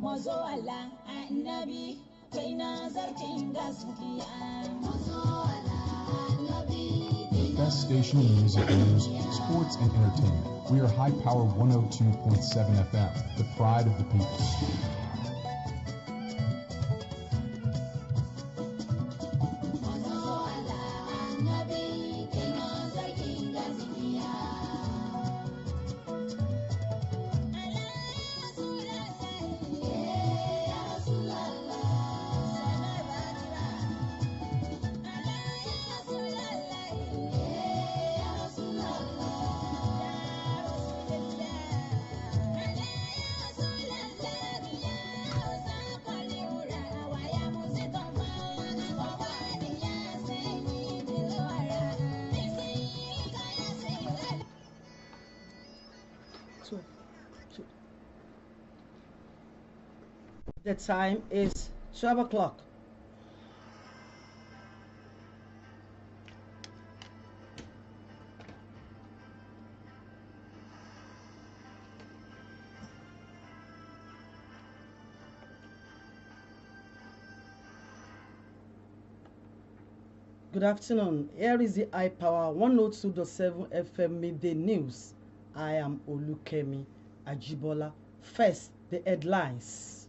Mozoala Nabi Kaina Zarkin Gazukia Mozoala Nabi. The best station in music news, sports, and entertainment. We are High Power 102.7 FM, the pride of the people. The time is 12 o'clock. Good afternoon. Here is the High Power 102.7 FM midday news. I am KEMI, AJIBOLA. First, the headlines.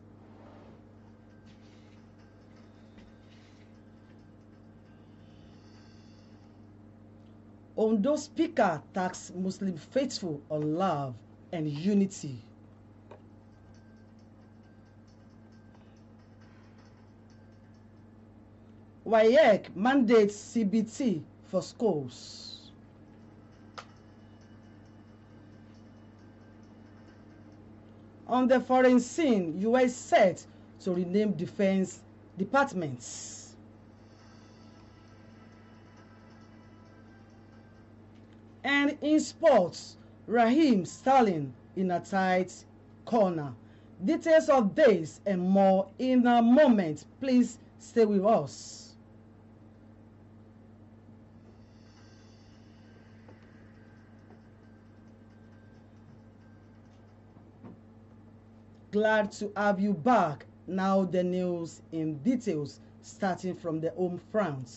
Ondo Speaker tax Muslim faithful on love and unity. WAEC mandates CBT for schools. On the foreign scene, US set to rename defense departments. And in sports, Raheem Sterling in a tight corner. Details of this and more in a moment. Please stay with us. Glad to have you back. Now the news in details, starting from the home front.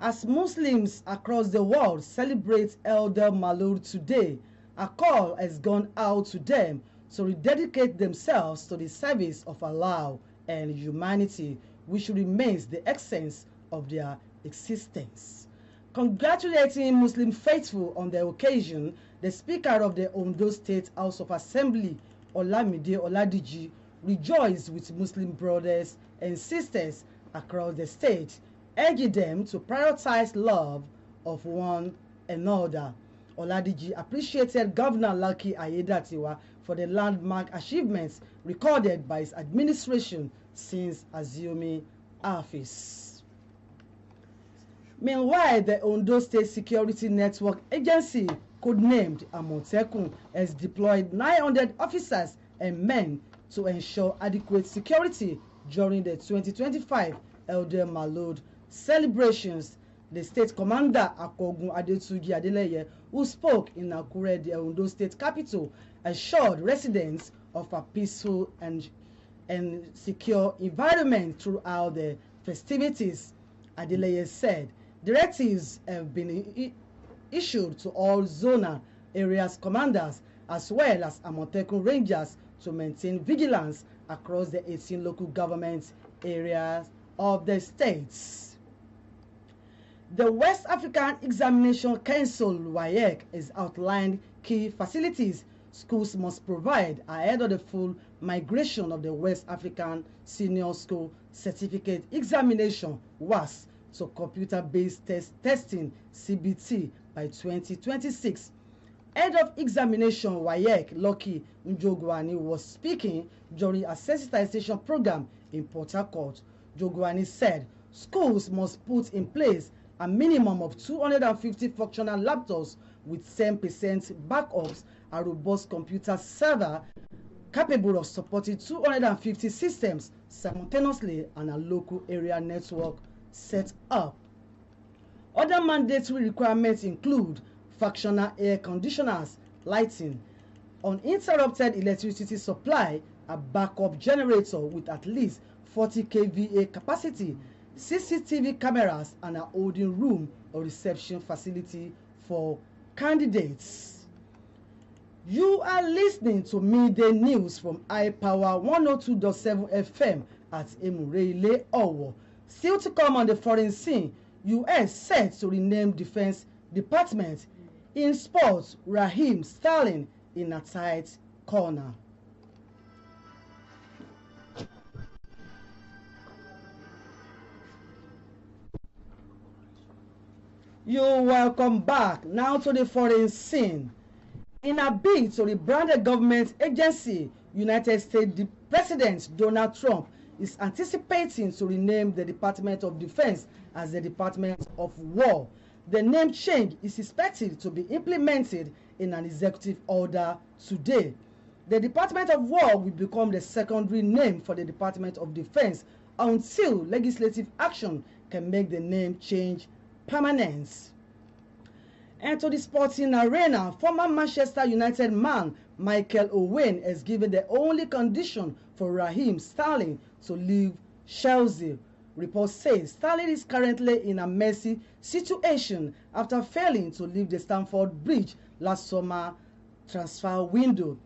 As Muslims across the world celebrate Elder Maulud today, a call has gone out to them to rededicate themselves to the service of Allah and humanity, which remains the essence of their existence. Congratulating Muslim faithful on the occasion, the Speaker of the Ondo State House of Assembly, Olamide Oladiji, rejoiced with Muslim brothers and sisters across the state, urging them to prioritize love of one another. Oladiji appreciated Governor Lucky Ayedatiwa for the landmark achievements recorded by his administration since assuming office. Meanwhile, the Ondo State Security Network Agency, codenamed Amotekun, has deployed 900 officers and men to ensure adequate security during the 2025 Elder Maulud celebrations. The state commander Akogun Adetuji Adeleye, who spoke in Akure, the Ondo State capital, assured residents of a peaceful and secure environment throughout the festivities. Adeleye said directives have been issued to all zonal areas commanders as well as Amotekun Rangers to maintain vigilance across the 18 local government areas of the states. The West African Examination Council WAEC has outlined key facilities schools must provide ahead of the full migration of the West African Senior School Certificate Examination WAS to computer-based testing CBT by 2026. Head of Examination WAEC Lucky Njogwani was speaking during a sensitization program in Port Harcourt. Njogwani said schools must put in place a minimum of 250 functional laptops with 10% backups, a robust computer server capable of supporting 250 systems simultaneously, and a local area network set up. Other mandatory requirements include functional air conditioners, lighting, uninterrupted electricity supply, a backup generator with at least 40 kVA capacity, CCTV cameras, and a holding room or reception facility for candidates. You are listening to Midday News from iPower 102.7 FM at Emureile, Owo. Still to come on the foreign scene, U.S. set to rename Defense Department. In sports, Raheem Sterling in a tight corner. You're welcome back now to the foreign scene. In a bid to rebrand a government agency, United States President Donald Trump is anticipating to rename the Department of Defense as the Department of War. The name change is expected to be implemented in an executive order today. The Department of War will become the secondary name for the Department of Defense until legislative action can make the name change permanent. And to the sporting arena, former Manchester United man Michael Owen has given the only condition for Raheem Sterling to leave Chelsea. Reports say Sterling is currently in a messy situation after failing to leave the Stamford Bridge last summer transfer window.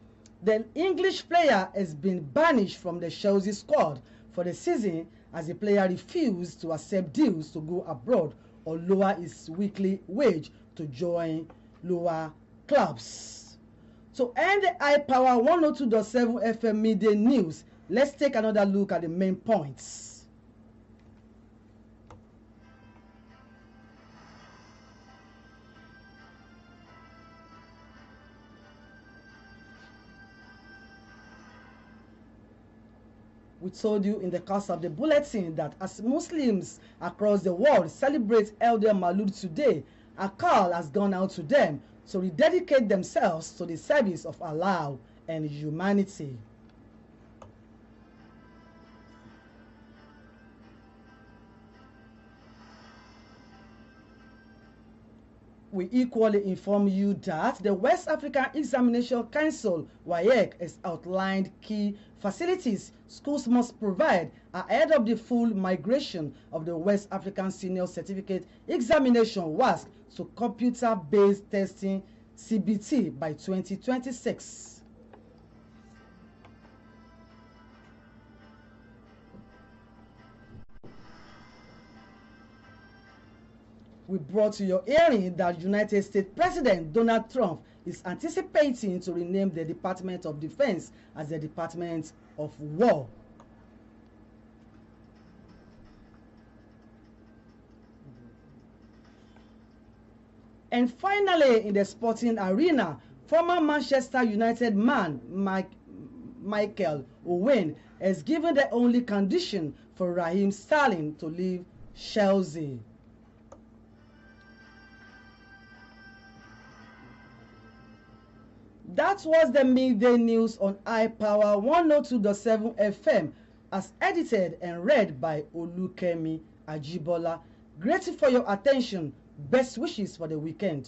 The English player has been banished from the Chelsea squad for the season as the player refused to accept deals to go abroad or lower his weekly wage to join lower clubs. To end the iPower 102.7 FM Midday News, let's take another look at the main points. We told you in the course of the bulletin that as Muslims across the world celebrate Eid al-Maulud today, a call has gone out to them to rededicate themselves to the service of Allah and humanity. We equally inform you that the West African Examination Council, WAEC, has outlined key facilities schools must provide ahead of the full migration of the West African Senior Certificate Examination WASC to computer-based testing CBT by 2026. We brought to your hearing that United States President Donald Trump is anticipating to rename the Department of Defense as the Department of War. And finally, in the sporting arena, former Manchester United man Michael Owen has given the only condition for Raheem Sterling to leave Chelsea. That was the Midday News on iPower 102.7 FM as edited and read by KEMI AJIBOLA. Grateful for your attention. Best wishes for the weekend.